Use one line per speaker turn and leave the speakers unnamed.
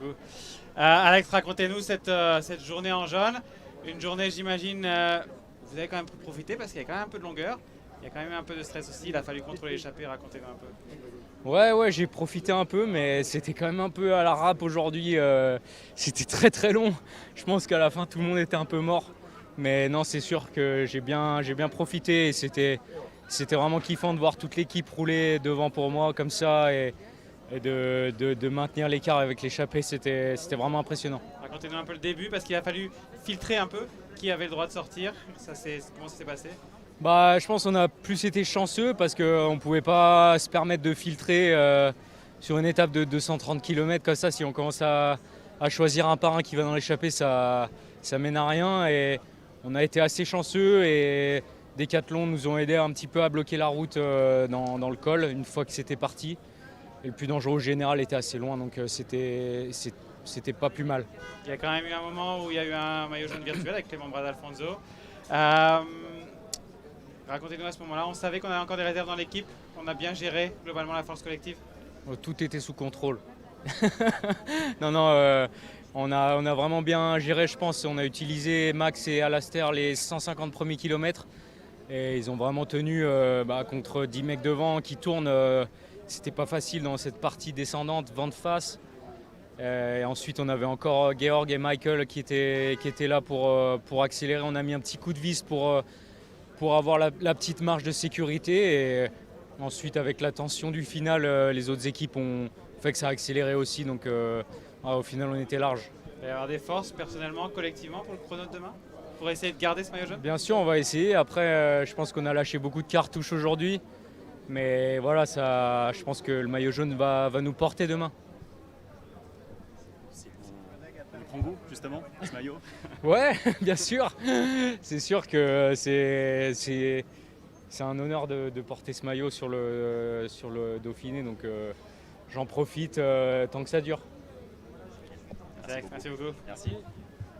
beaucoup. Alex, racontez-nous cette journée en jaune. Une journée, j'imagine, vous avez quand même pu profiter parce qu'il y a quand même un peu de longueur. Il y a quand même un peu de stress aussi. Il a fallu contrôler l'échappée. Racontez-nous un peu.
Ouais, j'ai profité un peu, mais c'était quand même un peu à la râpe aujourd'hui. C'était très très long. Je pense qu'à la fin, tout le monde était un peu mort. Mais non, c'est sûr que j'ai bien profité et c'était vraiment kiffant de voir toute l'équipe rouler devant pour moi comme ça et de maintenir l'écart avec l'échappée. C'était vraiment impressionnant.
Racontez-nous un peu le début parce qu'il a fallu filtrer un peu qui avait le droit de sortir. Comment ça s'est passé?
Bah, je pense qu'on a plus été chanceux parce qu'on ne pouvait pas se permettre de filtrer sur une étape de 230 km comme ça. Si on commence à choisir un par un qui va dans l'échappée, ça mène à rien. Et on a été assez chanceux et Decathlon nous ont aidé un petit peu à bloquer la route dans le col une fois que c'était parti. Et le plus dangereux au général était assez loin, donc c'était pas plus mal.
Il y a quand même eu un moment où il y a eu un maillot jaune virtuel avec Clément Brad Alfonso. Euh, Racontez-nous à ce moment-là. On savait qu'on avait encore des réserves dans l'équipe. On a bien géré globalement la force collective.
Tout était sous contrôle. Non, on a vraiment bien géré, je pense. On a utilisé Max et Alastair les 150 premiers kilomètres. Et ils ont vraiment tenu contre 10 mecs devant qui tournent. C'était pas facile dans cette partie descendante, vent de face. Et ensuite, on avait encore Georg et Michael qui étaient là pour accélérer. On a mis un petit coup de vis pour avoir la petite marge de sécurité. Et ensuite, avec la tension du final, les autres équipes ont fait que ça a accéléré aussi. Donc au final, on était large.
Il va y avoir des forces personnellement, collectivement pour le chrono de demain pour essayer de garder ce maillot jaune.
Bien sûr, on va essayer. Après, je pense qu'on a lâché beaucoup de cartouches aujourd'hui. Mais voilà, je pense que le maillot jaune va nous porter demain.
On prend goût justement à ce maillot.
Ouais, bien sûr. C'est sûr que c'est un honneur de porter ce maillot sur le Dauphiné. Donc j'en profite tant que ça dure.
Merci beaucoup.
Merci.